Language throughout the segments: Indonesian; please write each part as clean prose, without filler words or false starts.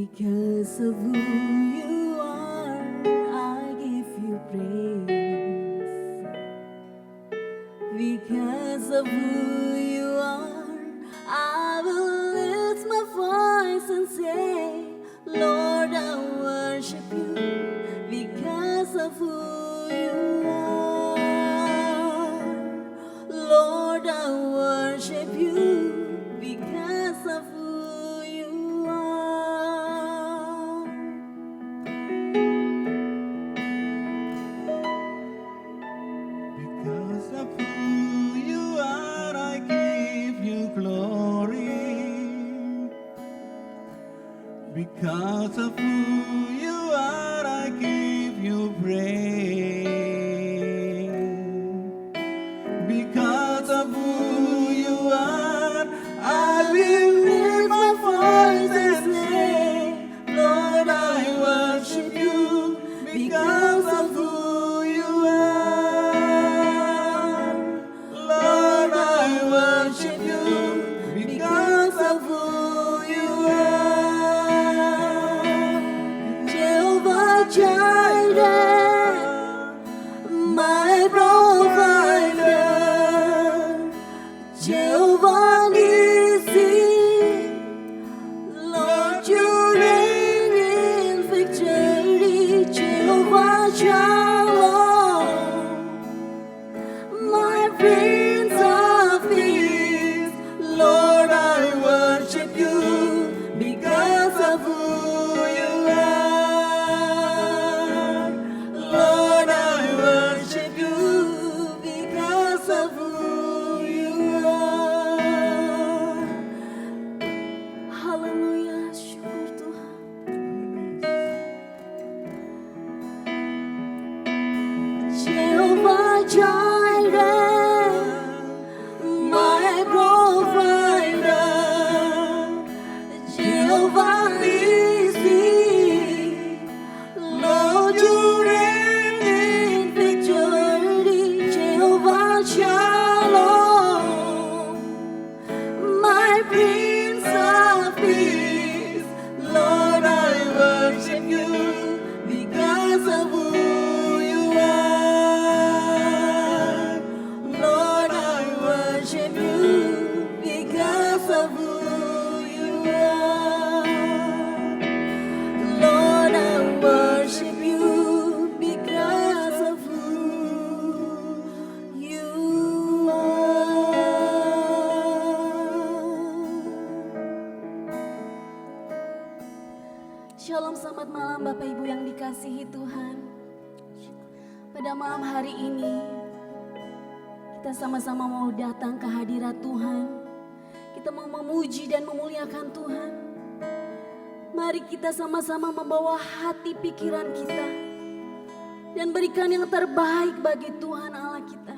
Because of who you are, I give you praise. Because of who you are, I will lift my voice and say, Lord, I worship you. Because of who you are, Lord, I worship you. Because of who you are. Because of who you are, I give you glory. Because of who you are, I give you praise. Because of who you are, I will lift my voice and say, Lord, I worship you. Because of who you are, Lord, I worship you. Because of who you are, Jehovah Jireh, my provider, Jehovah Nissi, Lord, you reign in victory. Jehovah Shalom, my Prince of Peace, Lord, I worship you. Because of who you are, Lord, I worship you. Because of who you are. Haleluya, syukur Tuhan. Jehovah Jireh, my provider, Jehovah Nissi, Lord, you reign in victory. Jehovah Shalom, my Prince of Peace, Lord, I worship you. Because of who you are, Lord, I worship you. Because of who you are, Lord, I worship you. Because of who you are. Shalom, selamat malam Bapak Ibu yang dikasihi Tuhan. Pada malam hari ini kita sama-sama mau datang ke hadirat Tuhan. Kita mau memuji dan memuliakan Tuhan. Mari kita sama-sama membawa hati pikiran kita dan berikan yang terbaik bagi Tuhan Allah kita.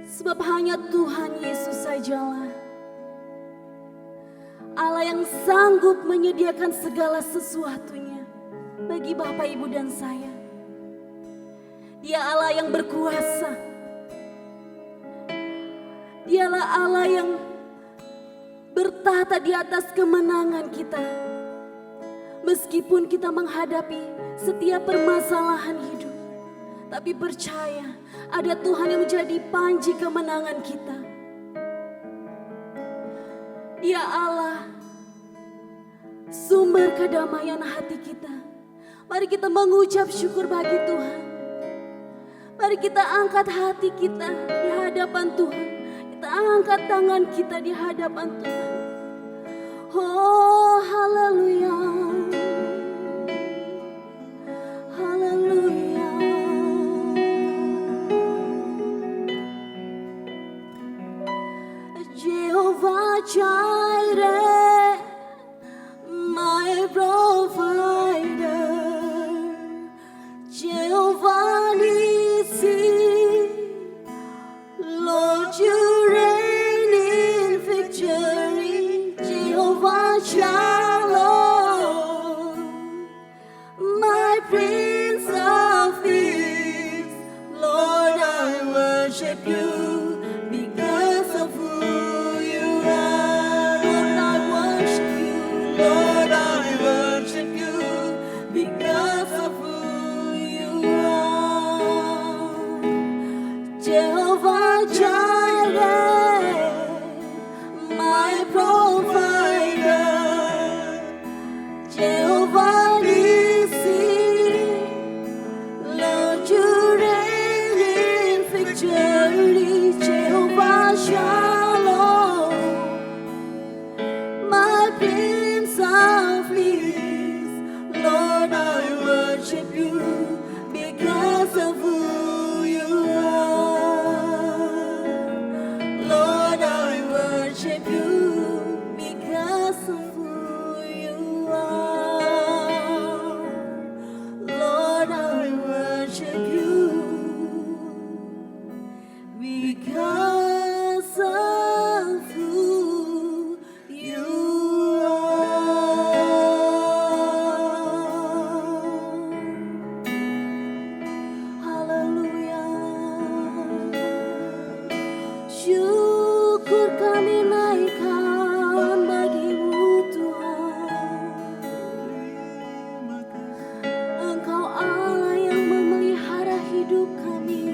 Sebab hanya Tuhan Yesus sajalah Allah yang sanggup menyediakan segala sesuatunya bagi Bapak, Ibu, dan saya. Dia Allah yang berkuasa. Dialah Allah yang bertahta di atas kemenangan kita. Meskipun kita menghadapi setiap permasalahan hidup, tapi percaya ada Tuhan yang menjadi panji kemenangan kita. Dia Allah, sumber kedamaian hati kita. Mari kita mengucap syukur bagi Tuhan. Mari kita angkat hati kita di hadapan Tuhan. Kita angkat tangan kita di hadapan Tuhan. Oh, haleluya. Haleluya. Jehovah Jireh, my provider, Jehovah Nissi, Lord, you reign in victory. Jehovah Shalom, my Prince of Peace, Lord, I worship you. Because of who you are, Lord, I worship you because of who you are. Lord, I worship you because of who you are. Haleluya. Syukur kami naikkan bagimu Tuhan. Engkau Allah yang memelihara hidup kami,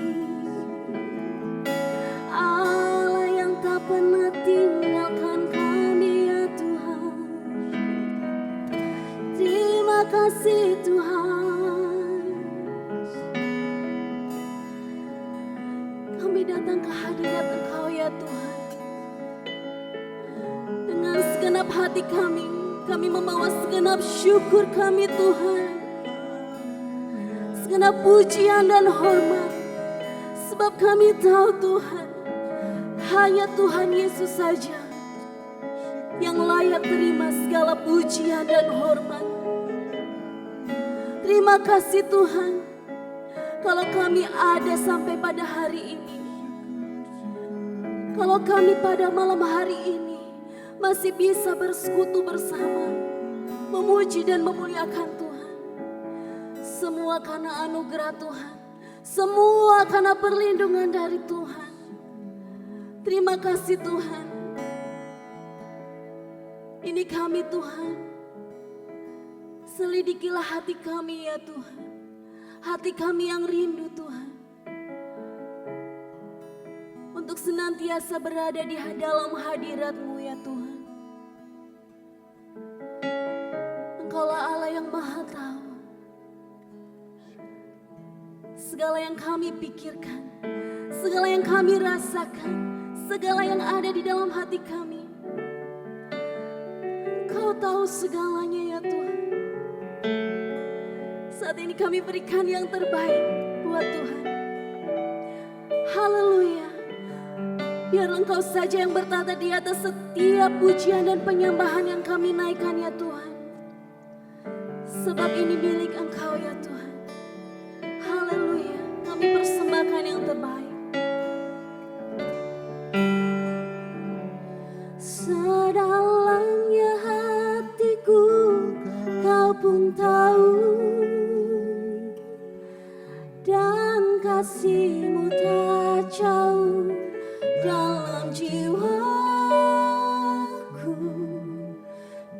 Allah yang tak pernah tinggalkan kami ya Tuhan. Terima kasih Tuhan. Kami datang ke hadirat Engkau ya Tuhan. Dengan segenap hati kami membawa segenap syukur kami Tuhan. Segenap pujian dan hormat. Sebab kami tahu Tuhan, hanya Tuhan Yesus saja yang layak terima segala pujian dan hormat. Terima kasih Tuhan, kalau kami ada sampai pada hari ini. Kalau kami pada malam hari ini masih bisa bersekutu bersama, memuji dan memuliakan Tuhan. Semua karena anugerah Tuhan, semua karena perlindungan dari Tuhan. Terima kasih Tuhan. Ini kami Tuhan. Selidikilah hati kami ya Tuhan. Hati kami yang rindu Tuhan. Untuk senantiasa berada di dalam hadirat-Mu ya Tuhan. Engkaulah Allah yang Maha Tahu. Segala yang kami pikirkan, segala yang kami rasakan, segala yang ada di dalam hati kami, Kau tahu segalanya ya Tuhan. Saat ini kami berikan yang terbaik buat Tuhan. Haleluya. Biar Engkau saja yang bertata di atas setiap pujian dan penyembahan yang kami naikkan ya Tuhan. Sebab ini milik Engkau ya Tuhan. Haleluya. Kami persembahkan yang terbaik. Sedalamnya hatiku Kau pun tahu, dan kasih-Mu tak jauh dalam jiwaku.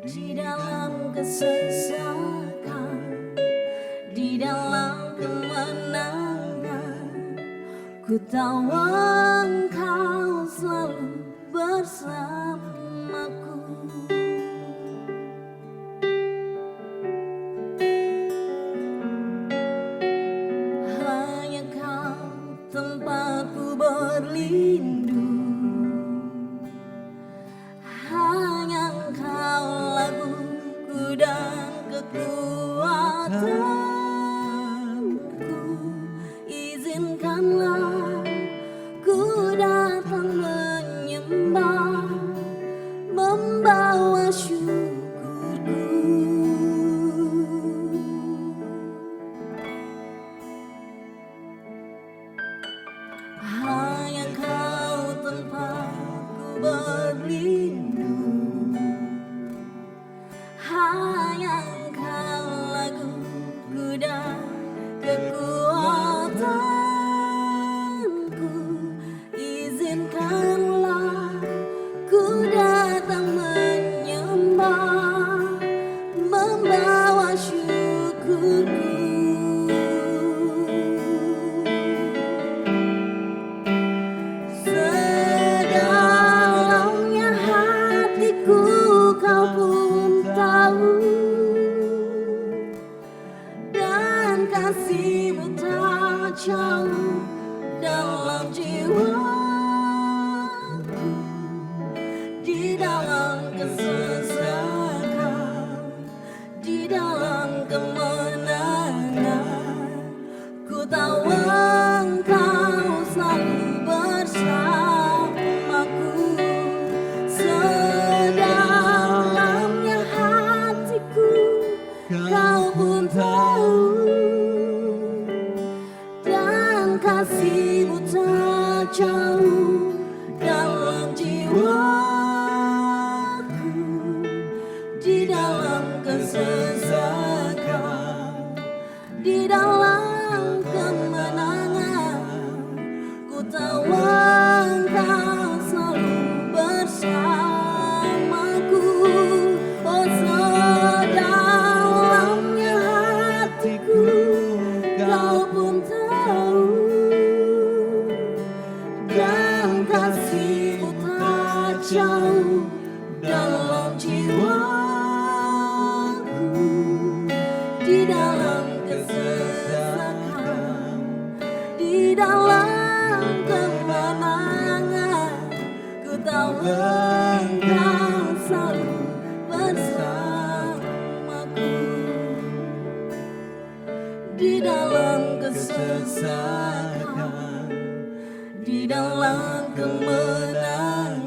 Di dalam kesesakan, di dalam kemenangan, ku tahu Engkau selalu bersamaku. Hanya Kau tempatku berlindung, hanya Engkau laguku dan kekuatanku. Izinkanlah ku datang menyembah, membawa syukurku. Hanya Kau tempatku berlindung, hanya Engkau laguku dan kekuatanku. Izinkanlah ku datang menyembah, membawa syukurku. Sedalamnya hatiku Kau pun tahu, dan kasih-Mu tak jauh dalam jiwaku. Di dalam kesesakan, di dalam kemenangan, ku tahu Engkau selalu bersamaku. jauh dalam jiwaku, di dalam kesesakan, di dalam kemenangan, ku tahu Engkau selalu bersamaku. Di dalam kesesakan, di dalam kemenangan,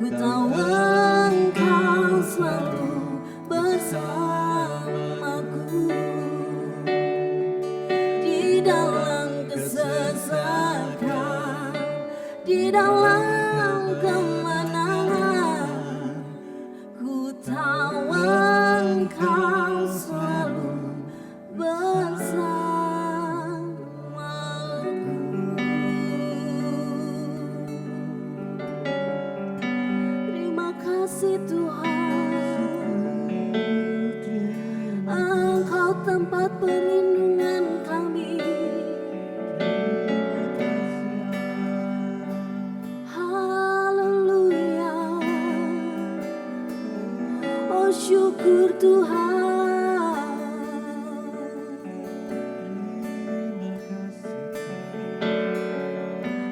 ku tahu Engkau selalu bersamaku. Di dalam kesesakan, di dalam kemenangan, ku tahu Engkau selalu bersamaku. Terima kasih Tuhan, Engkau tempat perlindungan kami. Haleluya, oh syukur Tuhan.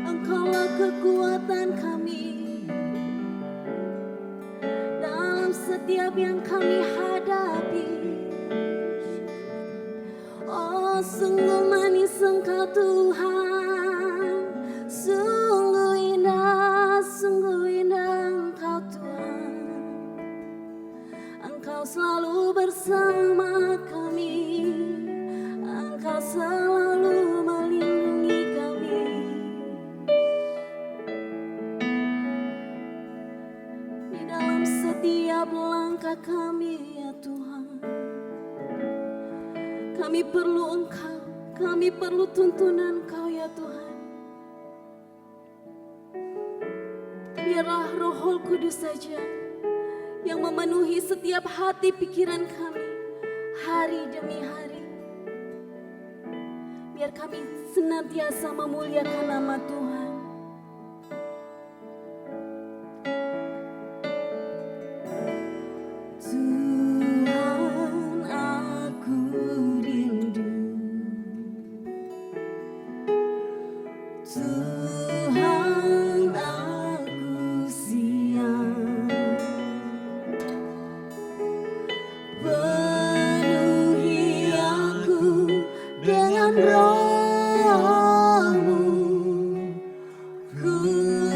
Engkaulah kekuatan kami dalam setiap yang kami hadapi. Oh sungguh manis Engkau Tuhan, sungguh indah Engkau Tuhan. Engkau selalu bersama kami, Engkau selalu melindungi kami. Di dalam setiap langkah kami ya Tuhan, kami perlu Engkau, kami perlu tuntunan Engkau ya Tuhan. Biarlah Roh Kudus saja yang memenuhi setiap hati pikiran kami hari demi hari. Biar kami senantiasa memuliakan nama Tuhan. Tuhan aku rindu, Tuhan aku siap, penuhi aku dengan Roh-Mu, ku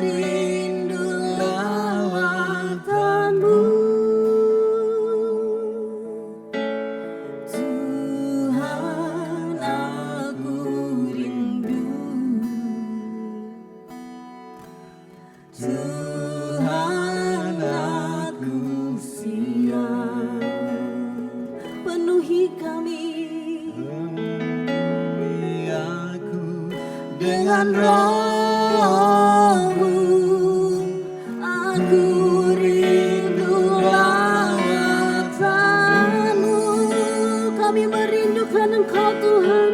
rindu lawatan-Mu. Tuhan aku rindu, Tuhan aku siap, penuhi kami, penuhi aku dengan Roh-Mu, aku rindu lawatan-Mu. Kami merindukan Engkau Tuhan.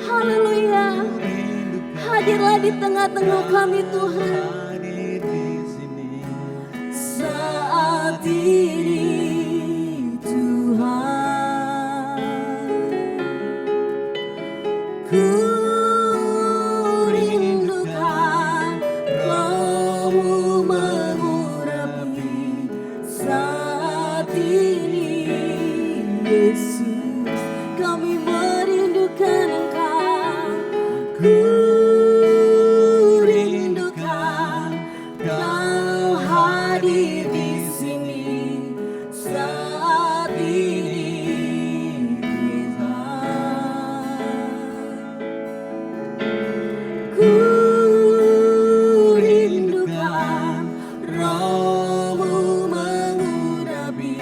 Haleluya, hadirlah di tengah-tengah kami Tuhan. hadir di sini. Saat ini Tuhan, ku rindukan Roh-Mu mengurapi saat ini. Yesus, kami merindukan Engkau, ku rindukan Kau hadir di sini saat ini Tuhan. Ku rindukan Roh-Mu mengurapi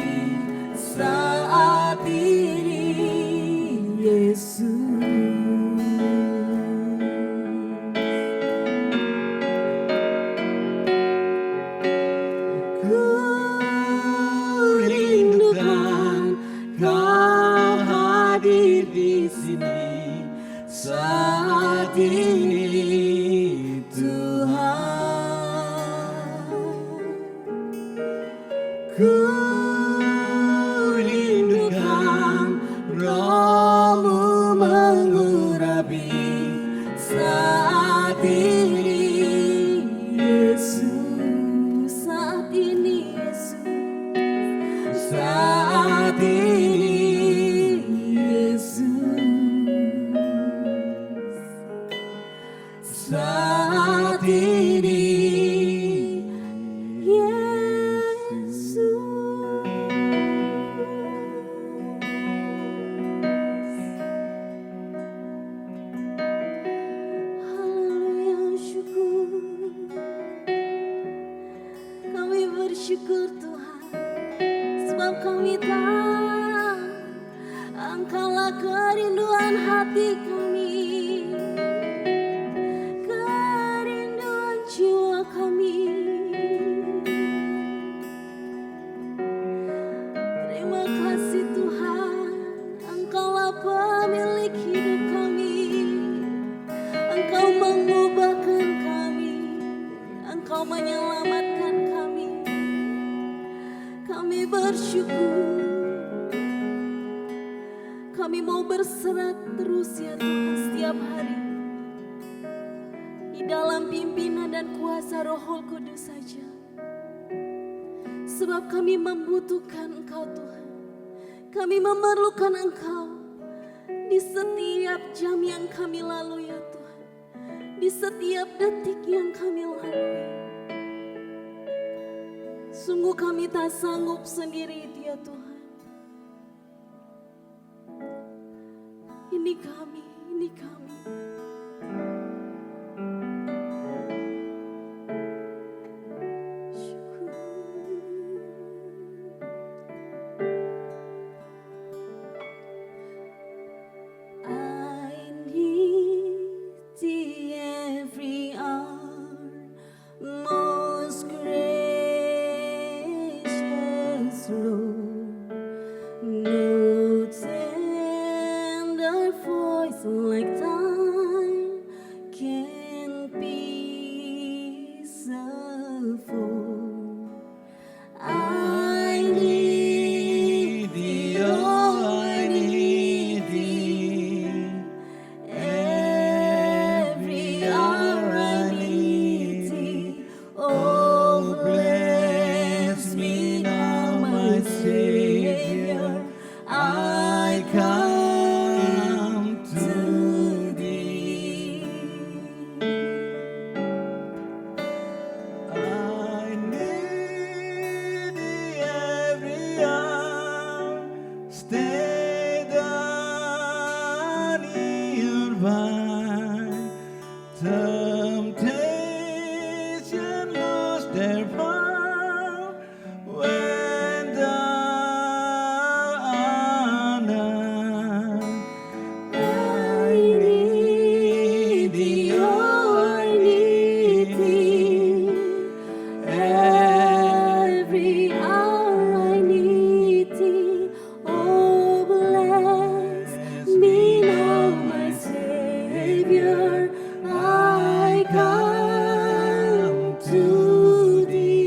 saat ini Yesus. Ku rindukan Kau hadir di sini saat ini Tuhan. Ku rindukan Roh-Mu mengurapi saat ini, Yesus. Saat ini, Yesus. Saat ini, Yesus. Saat ini, Yesus. Haleluya, syukur. Kami bersyukur Tuhan, sebab kami tahu Engkaulah kerinduan hati kami, kerinduan jiwa kami. Terima kasih Tuhan, Engkaulah pemilik hidup kami. Engkau mengubahkan kami, Engkau menyelamatkan kami. Kami bersyukur. Kami mau berserah terus ya Tuhan setiap hari di dalam pimpinan dan kuasa Roh Kudus saja. Sebab kami membutuhkan Engkau Tuhan. Kami memerlukan Engkau di setiap jam yang kami lalui ya Tuhan. Di setiap detik yang kami lalui. Sungguh kami tak sanggup sendiri ya Tuhan. Ini kami, ini kami. Syukur. I need thee every hour, most gracious Lord. No tender voice like thine can peace afford. I need thee, oh, I need thee. Every hour I need thee. Oh, bless me now, my Savior. I come to thee. I need thee every hour. Stay down your vine. Temptation lose their power when thou art nigh. I need thee, oh, I need thee. Every hour I need thee. Oh, bless me now, my Savior. I come to thee.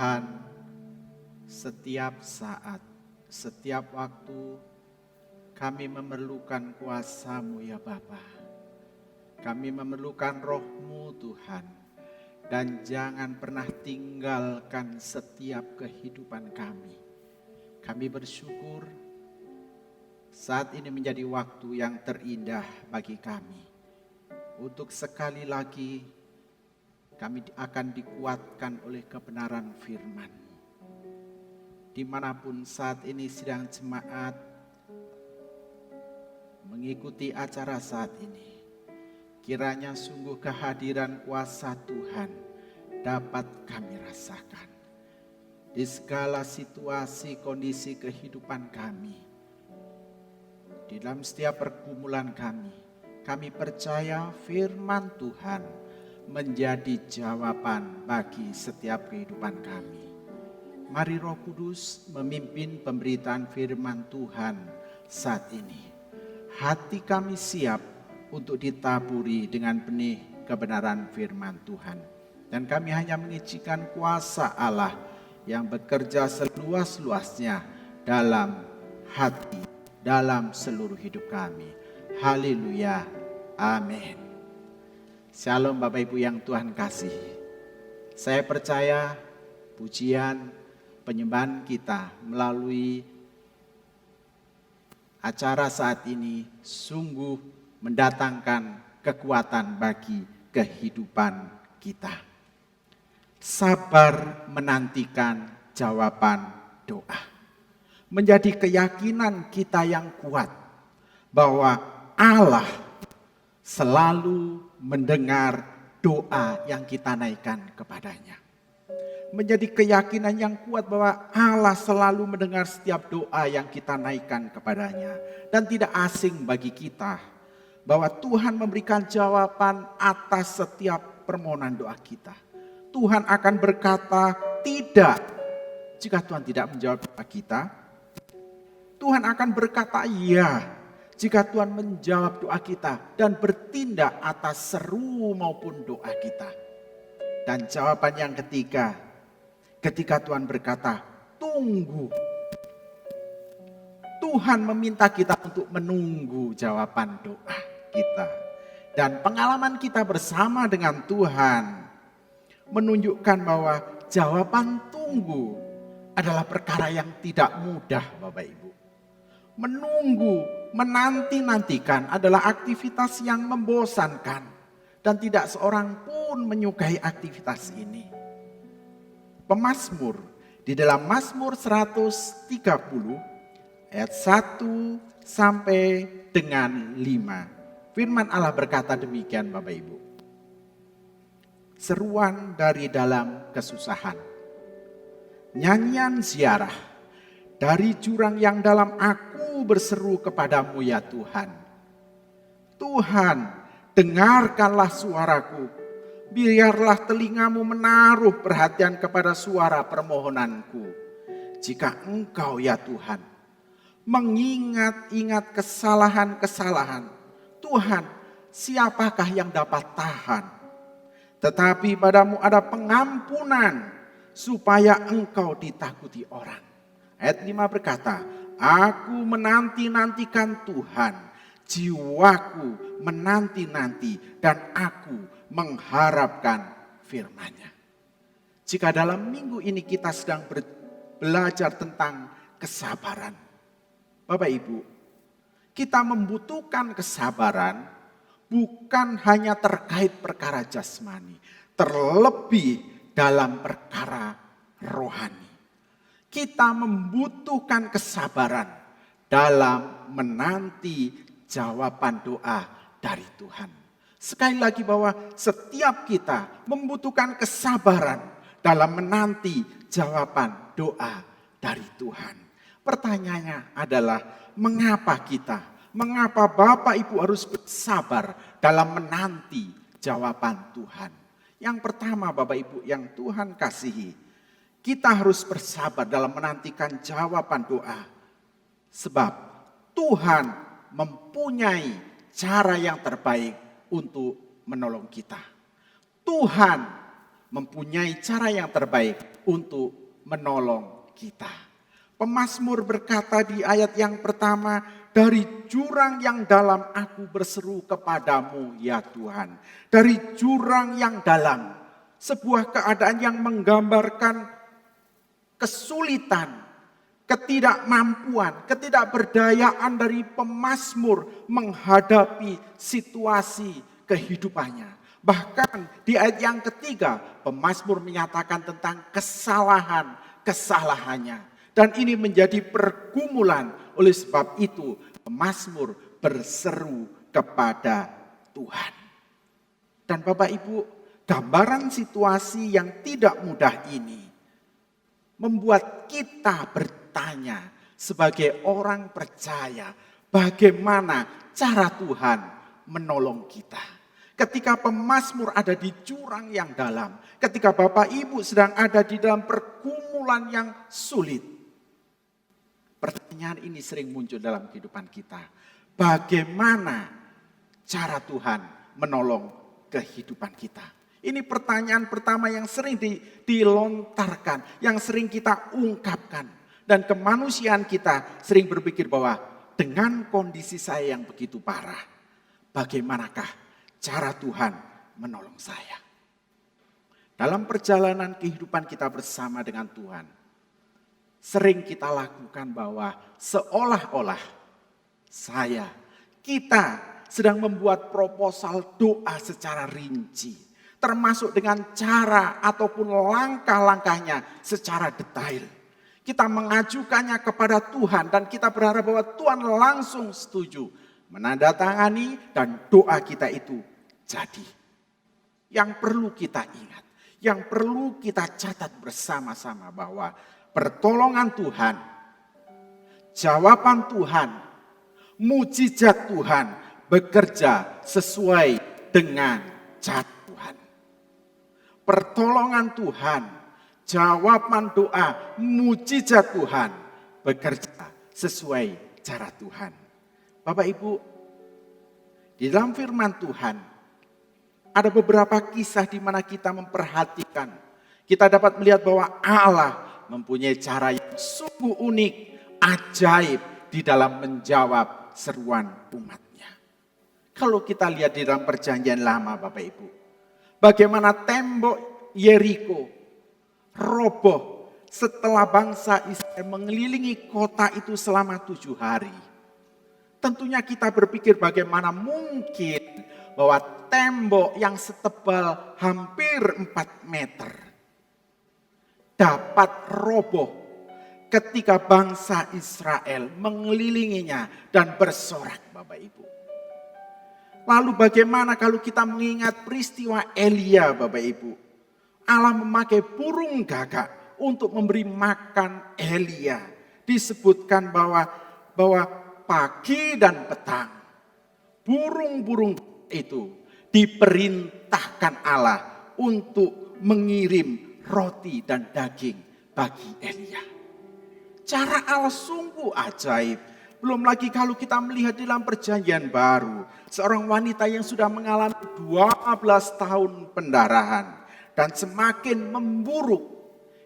Tuhan, setiap saat, setiap waktu kami memerlukan kuasa-Mu ya Bapa. Kami memerlukan Roh-Mu Tuhan. Dan jangan pernah tinggalkan setiap kehidupan kami. Kami bersyukur saat ini menjadi waktu yang terindah bagi kami. Untuk sekali lagi kami akan dikuatkan oleh kebenaran firman-Mu. Dimanapun saat ini sidang jemaat mengikuti acara saat ini, kiranya sungguh kehadiran kuasa Tuhan dapat kami rasakan di segala situasi kondisi kehidupan kami. Di dalam setiap pergumulan kami percaya firman Tuhan menjadi jawaban bagi setiap kehidupan kami. Mari Roh Kudus memimpin pemberitaan firman Tuhan saat ini. Hati kami siap untuk ditaburi dengan benih kebenaran firman Tuhan. Dan kami hanya mengizinkan kuasa Allah yang bekerja seluas-luasnya dalam hati, dalam seluruh hidup kami. Haleluya. Amin. Shalom Bapak Ibu yang Tuhan kasih. Saya percaya pujian penyembahan kita melalui acara saat ini sungguh mendatangkan kekuatan bagi kehidupan kita. Sabar menantikan jawaban doa. Menjadi keyakinan kita yang kuat bahwa Allah selalu mendengar doa yang kita naikkan kepadanya. Menjadi keyakinan yang kuat bahwa Allah selalu mendengar setiap doa yang kita naikkan kepadanya. Dan tidak asing bagi kita bahwa Tuhan memberikan jawaban atas setiap permohonan doa kita. Tuhan akan berkata tidak jika Tuhan tidak menjawab doa kita. Tuhan akan berkata iya jika Tuhan menjawab doa kita dan bertindak atas seru maupun doa kita. Dan jawaban yang ketiga, ketika Tuhan berkata, tunggu. Tuhan meminta kita untuk menunggu jawaban doa kita. Dan pengalaman kita bersama dengan Tuhan menunjukkan bahwa jawaban tunggu adalah perkara yang tidak mudah Bapak Ibu. Menunggu, menanti-nantikan adalah aktivitas yang membosankan. Dan tidak seorang pun menyukai aktivitas ini. Pemazmur di dalam Mazmur 130 ayat 1 sampai dengan 5. Firman Allah berkata demikian Bapak Ibu. Seruan dari dalam kesusahan. Nyanyian ziarah dari jurang yang dalam aku berseru kepadamu ya Tuhan. Tuhan, dengarkanlah suaraku. Biarlah telingamu menaruh perhatian kepada suara permohonanku. Jika engkau ya Tuhan mengingat-ingat kesalahan-kesalahan, Tuhan, siapakah yang dapat tahan? Tetapi padamu ada pengampunan supaya engkau ditakuti orang. Ayat 5 berkata, aku menanti-nantikan Tuhan, jiwaku menanti-nanti dan aku mengharapkan firman-Nya. Jika dalam minggu ini kita sedang belajar tentang kesabaran, Bapak Ibu, kita membutuhkan kesabaran bukan hanya terkait perkara jasmani, terlebih dalam perkara rohani. Kita membutuhkan kesabaran dalam menanti jawaban doa dari Tuhan. Sekali lagi bahwa setiap kita membutuhkan kesabaran dalam menanti jawaban doa dari Tuhan. Pertanyaannya adalah mengapa Bapak Ibu harus bersabar dalam menanti jawaban Tuhan? Yang pertama Bapak Ibu yang Tuhan kasihi, kita harus bersabar dalam menantikan jawaban doa. Sebab Tuhan mempunyai cara yang terbaik untuk menolong kita. Tuhan mempunyai cara yang terbaik untuk menolong kita. Pemazmur berkata di ayat yang pertama, dari jurang yang dalam aku berseru kepadamu ya Tuhan. Dari jurang yang dalam, sebuah keadaan yang menggambarkan kesulitan, ketidakmampuan, ketidakberdayaan dari pemazmur menghadapi situasi kehidupannya. Bahkan di ayat yang ketiga, pemazmur menyatakan tentang kesalahannya. Dan ini menjadi pergumulan, oleh sebab itu pemazmur berseru kepada Tuhan. Dan Bapak Ibu, gambaran situasi yang tidak mudah ini membuat kita bertanya sebagai orang percaya, bagaimana cara Tuhan menolong kita. Ketika pemazmur ada di jurang yang dalam, ketika Bapak Ibu sedang ada di dalam pergumulan yang sulit, pertanyaan ini sering muncul dalam kehidupan kita. Bagaimana cara Tuhan menolong kehidupan kita? Ini pertanyaan pertama yang sering dilontarkan, yang sering kita ungkapkan. Dan kemanusiaan kita sering berpikir bahwa dengan kondisi saya yang begitu parah, bagaimanakah cara Tuhan menolong saya? Dalam perjalanan kehidupan kita bersama dengan Tuhan, sering kita lakukan bahwa seolah-olah kita sedang membuat proposal doa secara rinci. Termasuk dengan cara ataupun langkah-langkahnya secara detail. Kita mengajukannya kepada Tuhan dan kita berharap bahwa Tuhan langsung setuju menandatangani dan doa kita itu jadi. Yang perlu kita ingat, yang perlu kita catat bersama-sama bahwa pertolongan Tuhan, jawaban Tuhan, mujizat Tuhan bekerja sesuai dengan cara Tuhan. Pertolongan Tuhan, jawaban doa, mujizat Tuhan bekerja sesuai cara Tuhan. Bapak Ibu, di dalam firman Tuhan ada beberapa kisah di mana kita memperhatikan. Kita dapat melihat bahwa Allah mempunyai cara yang sungguh unik, ajaib di dalam menjawab seruan umatnya. Kalau kita lihat di dalam perjanjian lama Bapak Ibu, bagaimana tembok Yeriko roboh setelah bangsa Israel mengelilingi kota itu selama 7 hari. Tentunya kita berpikir bagaimana mungkin bahwa tembok yang setebal hampir 4 meter dapat roboh ketika bangsa Israel mengelilinginya dan bersorak Bapak Ibu. Lalu bagaimana kalau kita mengingat peristiwa Elia Bapak Ibu. Allah memakai burung gagak untuk memberi makan Elia. Disebutkan bahwa pagi dan petang burung-burung itu diperintahkan Allah untuk mengirim roti dan daging bagi Elia. Cara Allah sungguh ajaib. Belum lagi kalau kita melihat di dalam perjanjian baru, seorang wanita yang sudah mengalami 12 tahun pendarahan dan semakin memburuk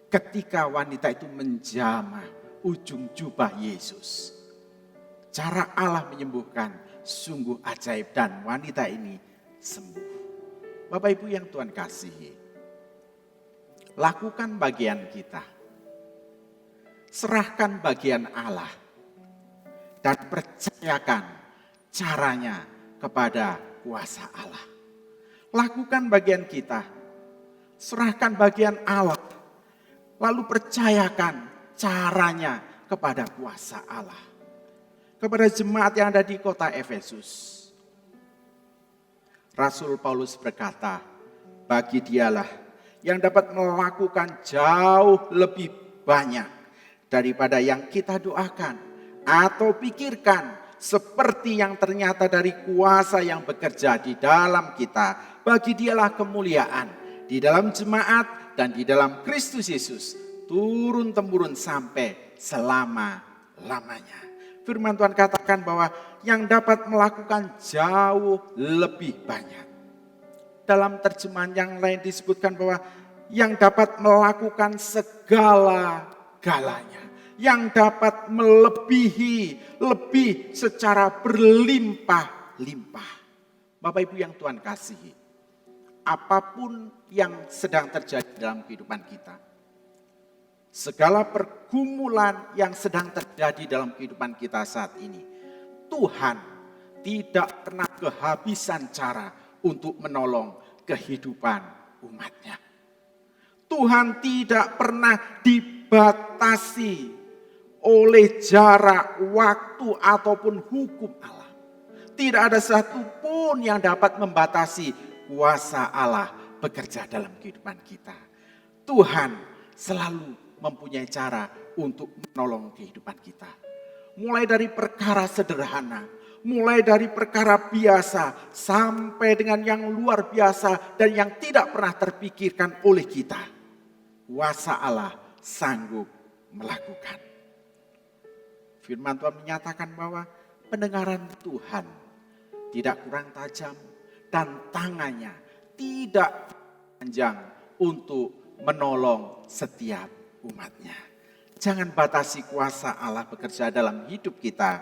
ketika wanita itu menjamah ujung jubah Yesus. Cara Allah menyembuhkan sungguh ajaib dan wanita ini sembuh. Bapak Ibu yang Tuhan kasihi, lakukan bagian kita. Serahkan bagian Allah dan percayakan caranya kepada kuasa Allah. Lakukan bagian kita. Serahkan bagian Allah. Lalu percayakan caranya kepada kuasa Allah. Kepada jemaat yang ada di kota Efesus. Rasul Paulus berkata, bagi dialah yang dapat melakukan jauh lebih banyak daripada yang kita doakan atau pikirkan, seperti yang ternyata dari kuasa yang bekerja di dalam kita. Bagi dialah kemuliaan di dalam jemaat dan di dalam Kristus Yesus, turun-temurun sampai selama-lamanya. Firman Tuhan katakan bahwa yang dapat melakukan jauh lebih banyak. Dalam terjemahan yang lain disebutkan bahwa yang dapat melakukan segala-galanya, yang dapat melebihi lebih secara berlimpah-limpah. Bapak Ibu yang Tuhan kasihi, apapun yang sedang terjadi dalam kehidupan kita, segala pergumulan yang sedang terjadi dalam kehidupan kita saat ini, Tuhan tidak pernah kehabisan cara untuk menolong kehidupan umatnya. Tuhan tidak pernah dibatasi oleh jarak, waktu, ataupun hukum Allah. Tidak ada satupun yang dapat membatasi kuasa Allah bekerja dalam kehidupan kita. Tuhan selalu mempunyai cara untuk menolong kehidupan kita. Mulai dari perkara sederhana, mulai dari perkara biasa, sampai dengan yang luar biasa dan yang tidak pernah terpikirkan oleh kita. Kuasa Allah sanggup melakukan. Firman Tuhan menyatakan bahwa pendengaran Tuhan tidak kurang tajam dan tangannya tidak panjang untuk menolong setiap umatnya. Jangan batasi kuasa Allah bekerja dalam hidup kita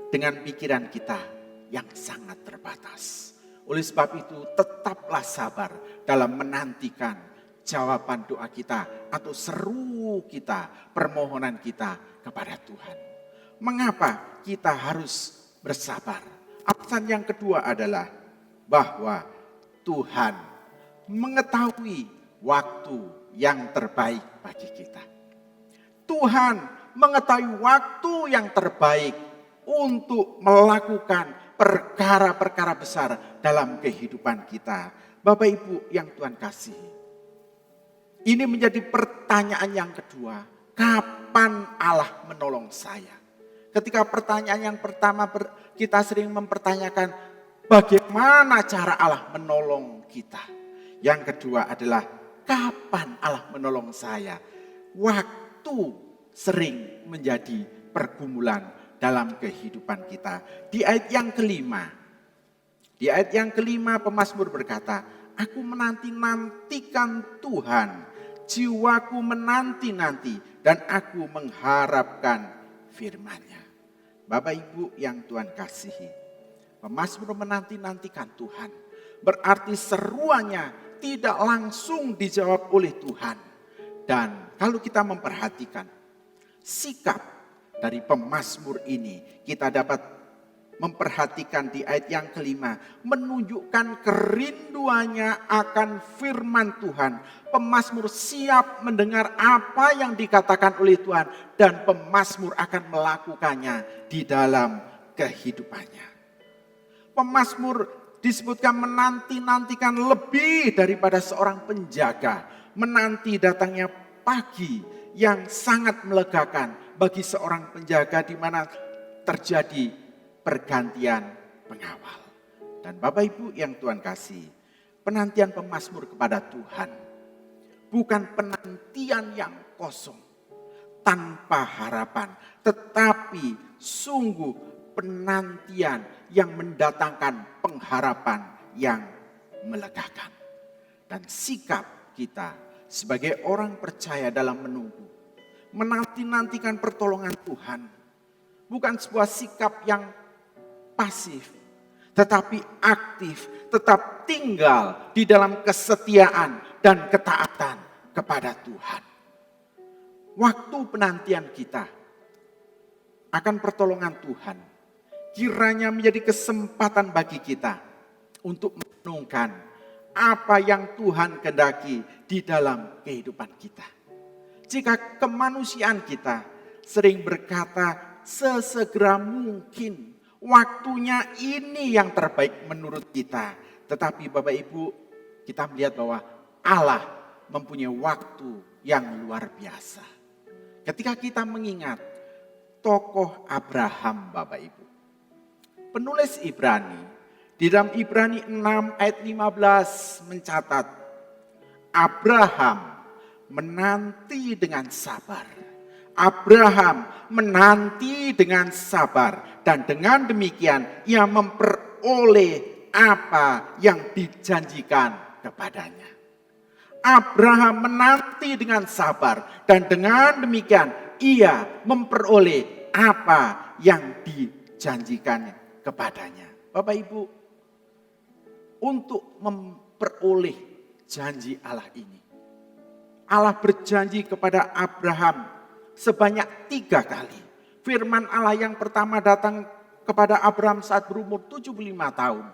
dengan pikiran kita yang sangat terbatas. Oleh sebab itu tetaplah sabar dalam menantikan jawaban doa kita atau seru kita, permohonan kita kepada Tuhan. Mengapa kita harus bersabar? Alasan yang kedua adalah bahwa Tuhan mengetahui waktu yang terbaik bagi kita. Tuhan mengetahui waktu yang terbaik untuk melakukan perkara-perkara besar dalam kehidupan kita. Bapak Ibu yang Tuhan kasihi, ini menjadi pertanyaan yang kedua. Kapan Allah menolong saya? Ketika pertanyaan yang pertama kita sering mempertanyakan bagaimana cara Allah menolong kita. Yang kedua adalah kapan Allah menolong saya? Waktu sering menjadi pergumulan dalam kehidupan kita. Di ayat yang kelima pemazmur berkata, aku menanti-nantikan Tuhan. Jiwaku menanti-nanti dan aku mengharapkan firman-Nya. Bapak Ibu yang Tuhan kasihi, pemazmur menanti-nantikan Tuhan. Berarti seruannya tidak langsung dijawab oleh Tuhan. Dan kalau kita memperhatikan sikap dari pemazmur ini, kita dapat memperhatikan di ayat yang kelima, menunjukkan kerinduannya akan firman Tuhan. Pemazmur siap mendengar apa yang dikatakan oleh Tuhan dan pemazmur akan melakukannya di dalam kehidupannya. Pemazmur disebutkan menanti-nantikan lebih daripada seorang penjaga, menanti datangnya pagi yang sangat melegakan bagi seorang penjaga di mana terjadi pergantian pengawal. Dan Bapak Ibu yang Tuhan kasih, penantian pemazmur kepada Tuhan bukan penantian yang kosong, tanpa harapan, tetapi sungguh penantian yang mendatangkan pengharapan yang melegakan. Dan sikap kita sebagai orang percaya dalam menunggu, menanti-nantikan pertolongan Tuhan, bukan sebuah sikap yang pasif, tetapi aktif, tetap tinggal di dalam kesetiaan dan ketaatan kepada Tuhan. Waktu penantian kita akan pertolongan Tuhan, kiranya menjadi kesempatan bagi kita untuk merenungkan apa yang Tuhan kehendaki di dalam kehidupan kita. Jika kemanusiaan kita sering berkata sesegera mungkin, waktunya ini yang terbaik menurut kita. Tetapi Bapak Ibu, kita melihat bahwa Allah mempunyai waktu yang luar biasa. Ketika kita mengingat tokoh Abraham, Bapak Ibu, penulis Ibrani, di dalam Ibrani 6 ayat 15 mencatat, Abraham menanti dengan sabar. Abraham menanti dengan sabar dan dengan demikian ia memperoleh apa yang dijanjikan kepadanya. Abraham menanti dengan sabar dan dengan demikian ia memperoleh apa yang dijanjikan kepadanya. Bapak Ibu, untuk memperoleh janji Allah ini, Allah berjanji kepada Abraham sebanyak 3 kali. Firman Allah yang pertama datang kepada Abraham saat berumur 75 tahun.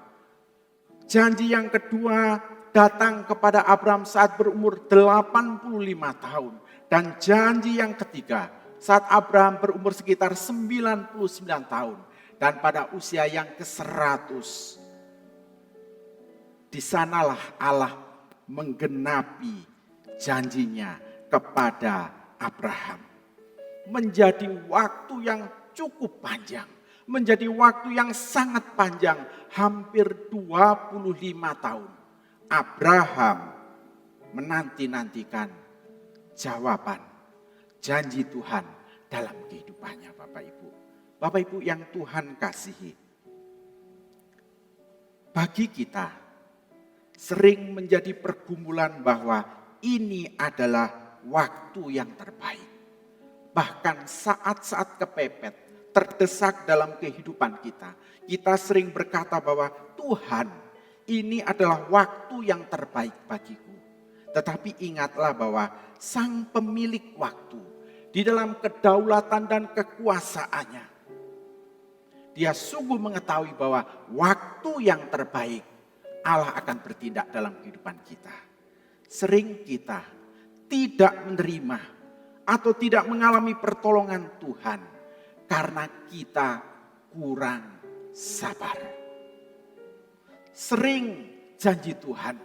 Janji yang kedua datang kepada Abraham saat berumur 85 tahun. Dan janji yang ketiga saat Abraham berumur sekitar 99 tahun. Dan pada usia yang ke-100, di sanalah Allah menggenapi janjinya kepada Abraham. Menjadi waktu yang cukup panjang. Menjadi waktu yang sangat panjang, hampir 25 tahun. Abraham menanti-nantikan jawaban janji Tuhan dalam kehidupannya, Bapak Ibu. Bapak Ibu yang Tuhan kasihi. Bagi kita sering menjadi pergumulan bahwa ini adalah waktu yang terbaik. Bahkan saat-saat kepepet, terdesak dalam kehidupan kita. Kita sering berkata bahwa Tuhan, ini adalah waktu yang terbaik bagiku. Tetapi ingatlah bahwa Sang pemilik waktu di dalam kedaulatan dan kekuasaannya, Dia sungguh mengetahui bahwa waktu yang terbaik Allah akan bertindak dalam kehidupan kita. Sering kita tidak menerima atau tidak mengalami pertolongan Tuhan karena kita kurang sabar. Sering janji Tuhan,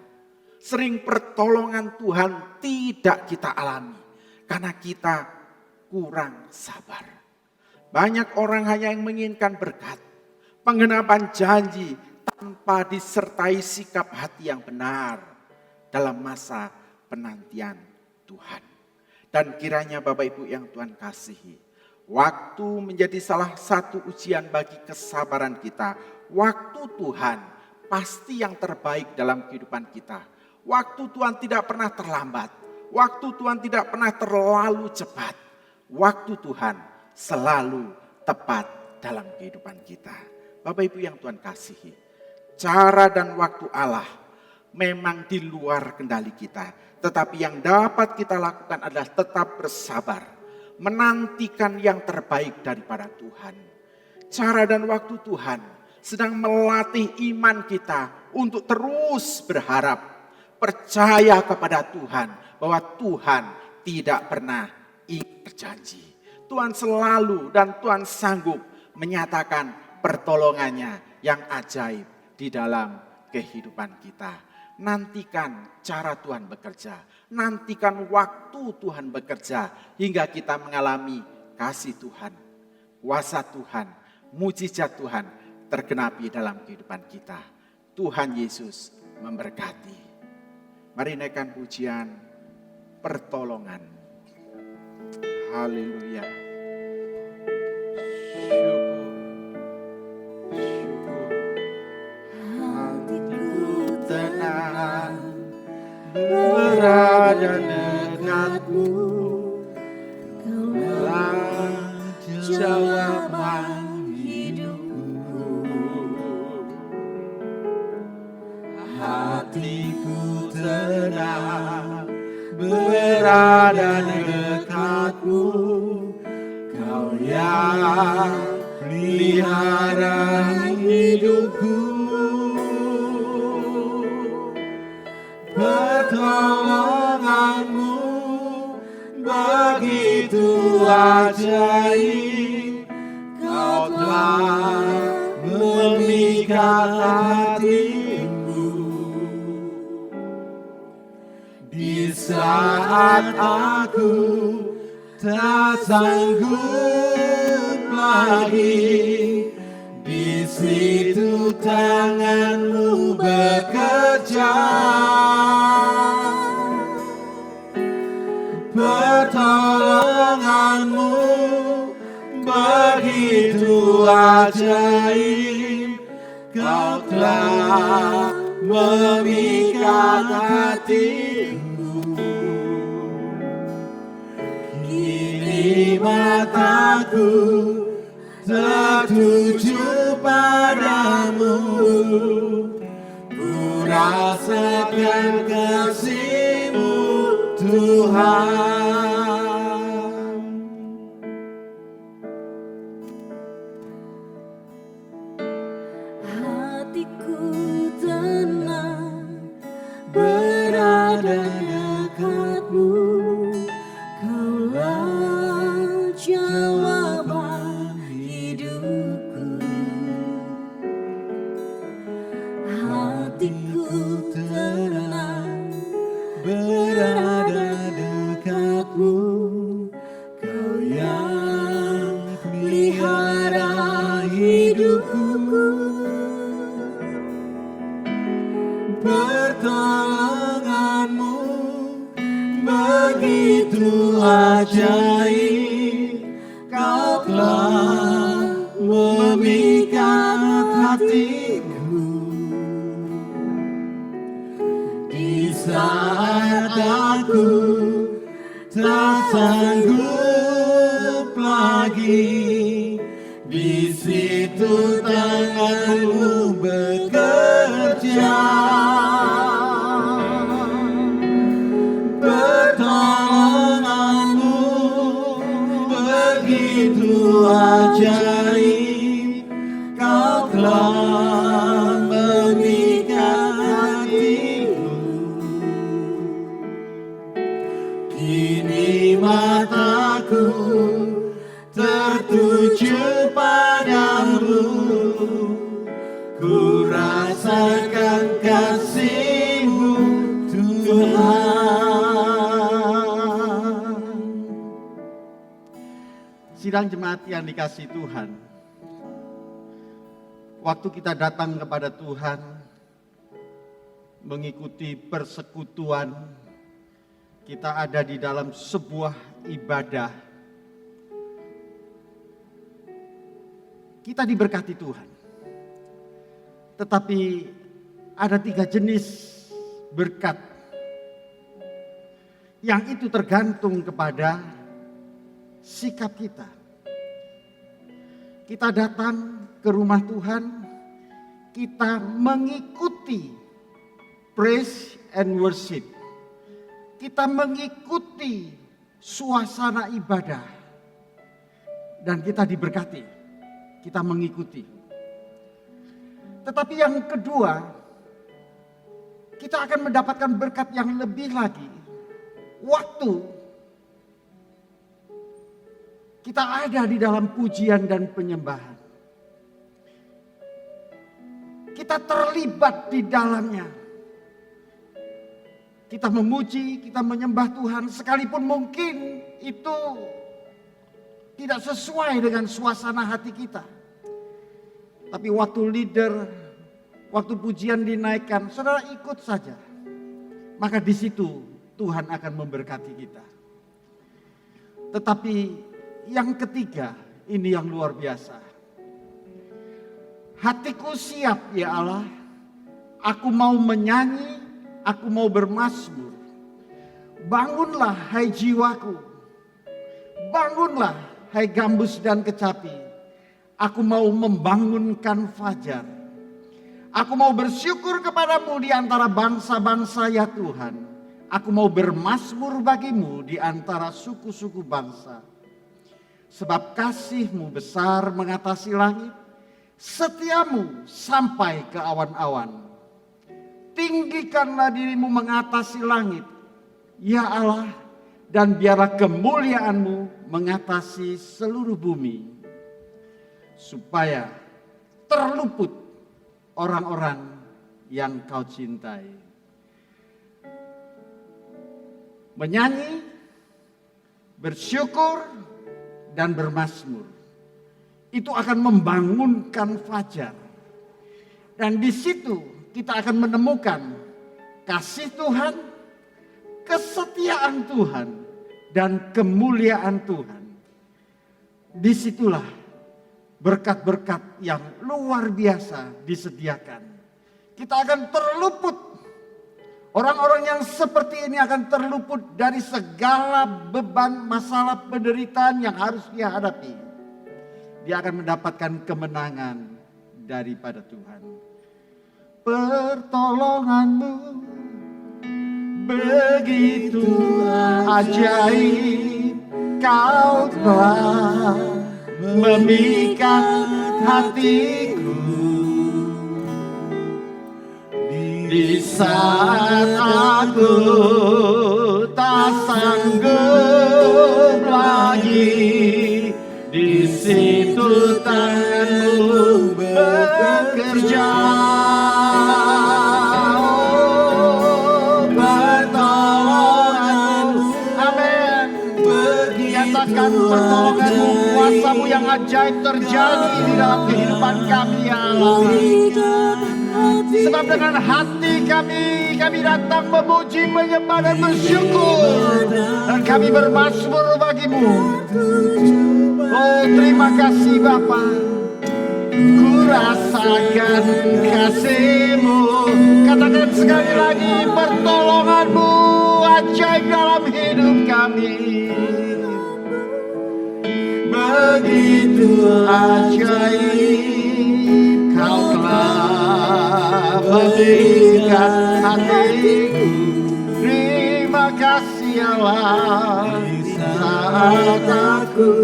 sering pertolongan Tuhan tidak kita alami karena kita kurang sabar. Banyak orang hanya yang menginginkan berkat, penggenapan janji tanpa disertai sikap hati yang benar dalam masa penantian Tuhan. Dan kiranya Bapak Ibu yang Tuhan kasihi, waktu menjadi salah satu ujian bagi kesabaran kita. Waktu Tuhan pasti yang terbaik dalam kehidupan kita. Waktu Tuhan tidak pernah terlambat. Waktu Tuhan tidak pernah terlalu cepat. Waktu Tuhan selalu tepat dalam kehidupan kita. Bapak Ibu yang Tuhan kasihi, cara dan waktu Allah memang di luar kendali kita. Tetapi yang dapat kita lakukan adalah tetap bersabar, menantikan yang terbaik daripada Tuhan. Cara dan waktu Tuhan sedang melatih iman kita untuk terus berharap, percaya kepada Tuhan bahwa Tuhan tidak pernah ingkar janji. Tuhan selalu dan Tuhan sanggup menyatakan pertolongannya yang ajaib di dalam kehidupan kita. Nantikan cara Tuhan bekerja, nantikan waktu Tuhan bekerja hingga kita mengalami kasih Tuhan, kuasa Tuhan, mujizat Tuhan tergenapi dalam kehidupan kita. Tuhan Yesus memberkati. Mari naikkan pujian pertolongan. Haleluya. Syukur. Hatiku tenang berada dekatmu. Kaulah jawaban hidupku. Hatiku tenang berada dekatmu. Kau yang pelihara hidupku. Pertolonganmu begitu ajaib. Kau telah memikat hatiku. Di saat aku tak sanggup lagi, di situ tanganmu bekerja. Pertolonganmu begitu ajaib. Kau telah memikat hatiku. Kini mataku tertuju padamu, ku rasakan kasih-Mu Tuhan. Hatiku tenang berada dekat-Mu, Kaulah jawaban hidupku. Hatiku tenang Berada dekat-Mu, Kau yang pelihara hidupku. Pertolongan-Mu begitu ajaib, Kau telah memikat hatiku. Di saat aku tak sanggup lagi, di situ tangan-Mu bekerja. Pertolongan-Mu begitu ajaib, Kau telah memikat hatiku. Kini mataku tertuju padamu, ku rasakan kasih-Mu Tuhan. Sidang jemaat yang dikasihi Tuhan, waktu kita datang kepada Tuhan, mengikuti persekutuan, kita ada di dalam sebuah ibadah. Kita diberkati Tuhan. Tetapi ada 3 jenis berkat yang itu tergantung kepada sikap kita. Kita datang ke rumah Tuhan, kita mengikuti praise and worship. Kita mengikuti suasana ibadah dan kita diberkati. Kita mengikuti. Tetapi yang kedua, kita akan mendapatkan berkat yang lebih lagi. Waktu kita ada di dalam pujian dan penyembahan. Kita terlibat di dalamnya. Kita memuji, kita menyembah Tuhan, sekalipun mungkin itu tidak sesuai dengan suasana hati kita. Tapi waktu leader, waktu pujian dinaikkan, saudara ikut saja. Maka di situ Tuhan akan memberkati kita. Tetapi yang ketiga, ini yang luar biasa. Hatiku siap ya Allah, aku mau menyanyi, aku mau bermazmur. Bangunlah hai jiwaku, bangunlah hai gambus dan kecapi. Aku mau membangunkan fajar. Aku mau bersyukur kepadamu di antara bangsa-bangsa ya Tuhan. Aku mau bermazmur bagimu di antara suku-suku bangsa. Sebab kasih-Mu besar mengatasi langit, setiamu sampai ke awan-awan. Tinggikanlah dirimu mengatasi langit, ya Allah, dan biarlah kemuliaan-Mu mengatasi seluruh bumi. Supaya terluput orang-orang yang Kau cintai. Menyanyi, bersyukur, dan bermazmur. Itu akan membangunkan fajar. Dan di situ kita akan menemukan kasih Tuhan, kesetiaan Tuhan, dan kemuliaan Tuhan. Disitulah berkat-berkat yang luar biasa disediakan. Kita akan terluput Orang-orang yang seperti ini akan terluput dari segala beban, masalah, penderitaan yang harus dia hadapi. Dia akan mendapatkan kemenangan daripada Tuhan. Pertolongan-Mu begitu ajaib, Kau telah memikat hatiku. Di saat aku tak sanggup lagi, di situ tangan-Mu bekerja. Oh, pertolongan-Mu, amin. Nyatakan pertolongan-Mu, kuasa-Mu yang ajaib terjadi di dalam kehidupan kami, ya Allah. Sebab dengan hati kami datang memuji, menyembah dan bersyukur. Dan kami bermazmur bagi-Mu. Oh, terima kasih Bapa. Ku rasakan kasih-Mu. Katakan sekali lagi, pertolongan-Mu ajaib dalam hidup kami. Begitu ajaib, Kau telah memikat hatiku. Terima kasih Allah. Saat aku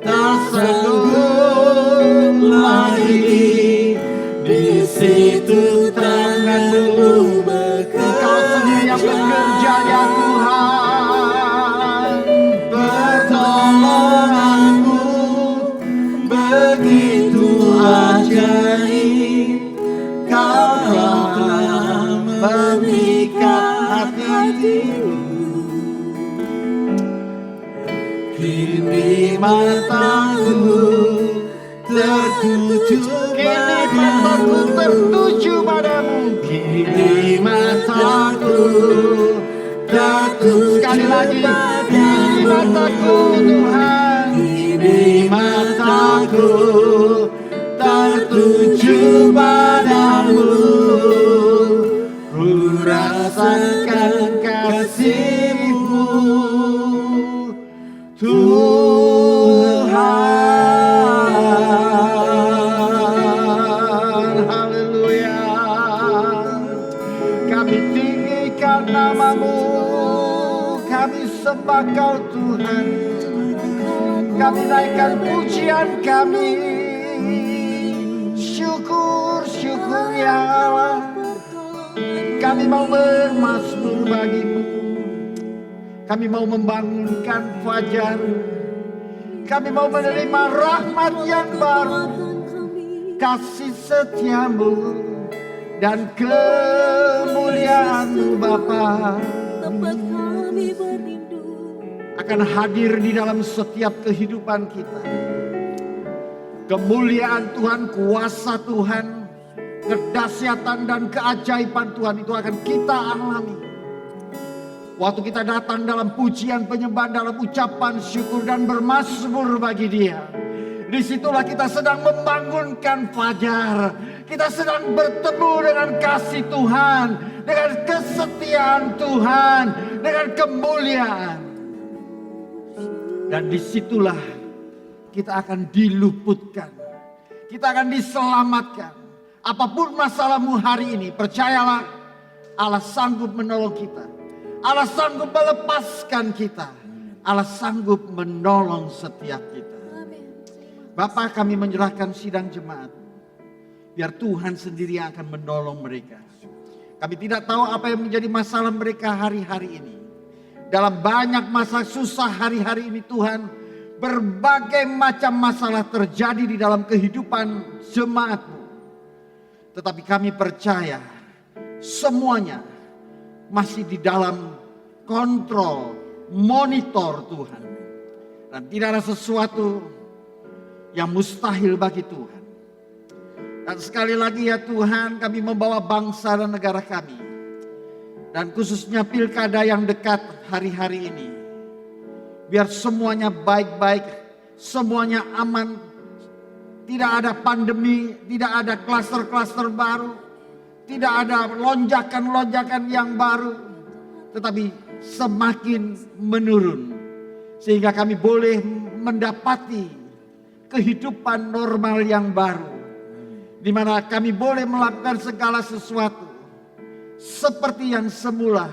tak sanggup lagi, di situ tangan-Mu bekerja. Kau sendiri yang bekerja, ya Tuhan. Pertolongan-Mu begitu ajaib, Kau telah memikat hatiku. Kini mataku tertuju padamu. Kini mataku tertuju. Sekali lagi, kini mataku Tuhan. Kini mataku tertuju padamu. Ku rasakan kasih-Mu, Tuhan. Haleluya. Kami tinggikan nama-Mu, kami sembah Kau Tuhan. Kami naikkan pujian kami. Syukur ya Allah. Kami mau bermazmur bagi-Mu. Kami mau membangunkan fajar. Kami mau menerima rahmat yang baru. Kasih setia-Mu dan kemuliaan-Mu Bapa akan hadir di dalam setiap kehidupan kita. Kemuliaan Tuhan, kuasa Tuhan, kedahsyatan dan keajaiban Tuhan itu akan kita alami. Waktu kita datang dalam pujian, penyembahan, dalam ucapan syukur dan bermazmur bagi Dia. Disitulah kita sedang membangunkan fajar. Kita sedang bertemu dengan kasih Tuhan, dengan kesetiaan Tuhan, dengan kemuliaan. Dan disitulah kita akan diluputkan. Kita akan diselamatkan. Apapun masalahmu hari ini, percayalah Allah sanggup menolong kita. Allah sanggup melepaskan kita. Allah sanggup menolong setiap kita. Bapa, kami menyerahkan sidang jemaat. Biar Tuhan sendiri yang akan menolong mereka. Kami tidak tahu apa yang menjadi masalah mereka hari-hari ini. Dalam banyak masa susah hari-hari ini Tuhan, berbagai macam masalah terjadi di dalam kehidupan jemaat-Mu. Tetapi kami percaya semuanya masih di dalam kontrol, monitor Tuhan. Dan tidak ada sesuatu yang mustahil bagi Tuhan. Dan sekali lagi ya Tuhan, kami membawa bangsa dan negara kami. Dan khususnya pilkada yang dekat hari-hari ini. Biar semuanya baik-baik, semuanya aman. Tidak ada pandemi, tidak ada klaster-klaster baru. Tidak ada lonjakan-lonjakan yang baru, tetapi semakin menurun. Sehingga kami boleh mendapati kehidupan normal yang baru, di mana kami boleh melakukan segala sesuatu seperti yang semula,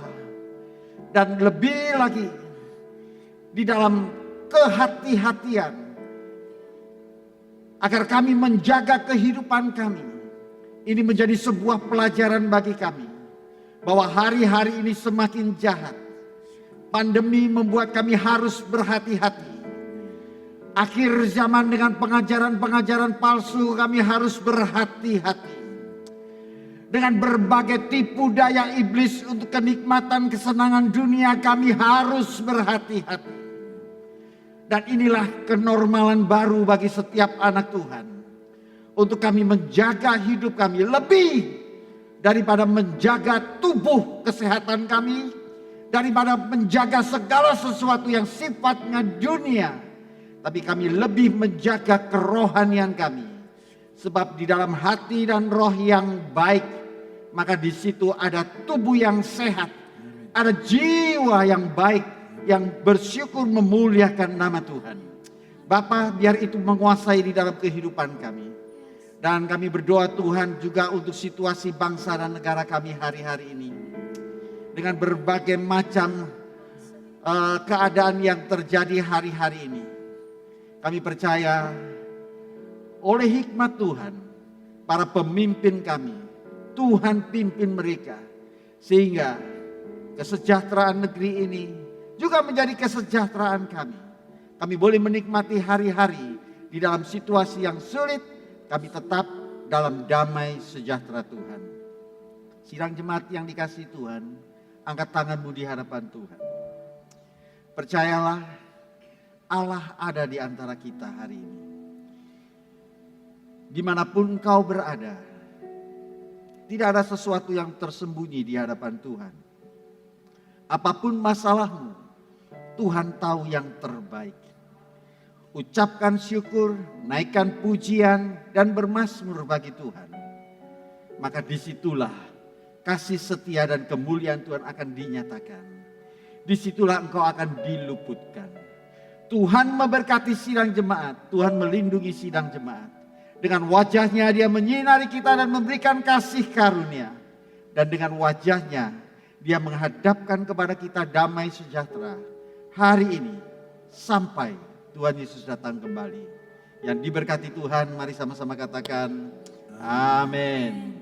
dan lebih lagi di dalam kehati-hatian, agar kami menjaga kehidupan kami. Ini menjadi sebuah pelajaran bagi kami, bahwa hari-hari ini semakin jahat. Pandemi membuat kami harus berhati-hati. Akhir zaman dengan pengajaran-pengajaran palsu, kami harus berhati-hati. Dengan berbagai tipu daya iblis untuk kenikmatan kesenangan dunia, kami harus berhati-hati. Dan inilah kenormalan baru bagi setiap anak Tuhan. Untuk kami menjaga hidup kami lebih daripada menjaga tubuh kesehatan kami, daripada menjaga segala sesuatu yang sifatnya dunia. Tapi kami lebih menjaga kerohanian kami. Sebab di dalam hati dan roh yang baik, maka di situ ada tubuh yang sehat, ada jiwa yang baik, yang bersyukur memuliakan nama Tuhan. Bapa, biar itu menguasai di dalam kehidupan kami. Dan kami berdoa Tuhan juga untuk situasi bangsa dan negara kami hari-hari ini. Dengan berbagai macam keadaan yang terjadi hari-hari ini. Kami percaya oleh hikmat Tuhan, para pemimpin kami, Tuhan pimpin mereka. Sehingga kesejahteraan negeri ini juga menjadi kesejahteraan kami. Kami boleh menikmati hari-hari di dalam situasi yang sulit. Kami tetap dalam damai sejahtera Tuhan. Sidang jemaat yang dikasihi Tuhan, angkat tanganmu di hadapan Tuhan. Percayalah, Allah ada di antara kita hari ini. Dimanapun kau berada, tidak ada sesuatu yang tersembunyi di hadapan Tuhan. Apapun masalahmu, Tuhan tahu yang terbaik. Ucapkan syukur, naikkan pujian, dan bermazmur bagi Tuhan. Maka disitulah kasih setia dan kemuliaan Tuhan akan dinyatakan. Disitulah engkau akan diluputkan. Tuhan memberkati sidang jemaat, Tuhan melindungi sidang jemaat. Dengan wajahnya dia menyinari kita dan memberikan kasih karunia. Dan dengan wajahnya dia menghadapkan kepada kita damai sejahtera. Hari ini sampai Tuhan Yesus datang kembali. Yang diberkati Tuhan, mari sama-sama katakan amin.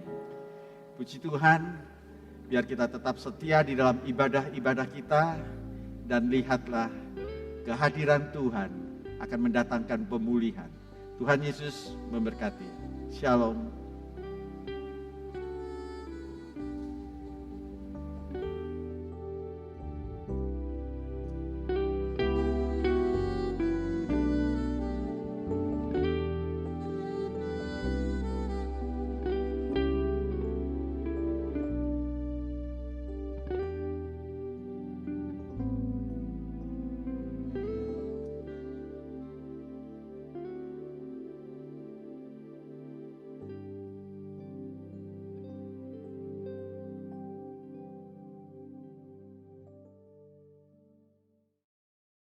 Puji Tuhan, biar kita tetap setia di dalam ibadah-ibadah kita. Dan lihatlah, kehadiran Tuhan akan mendatangkan pemulihan. Tuhan Yesus memberkati. Shalom.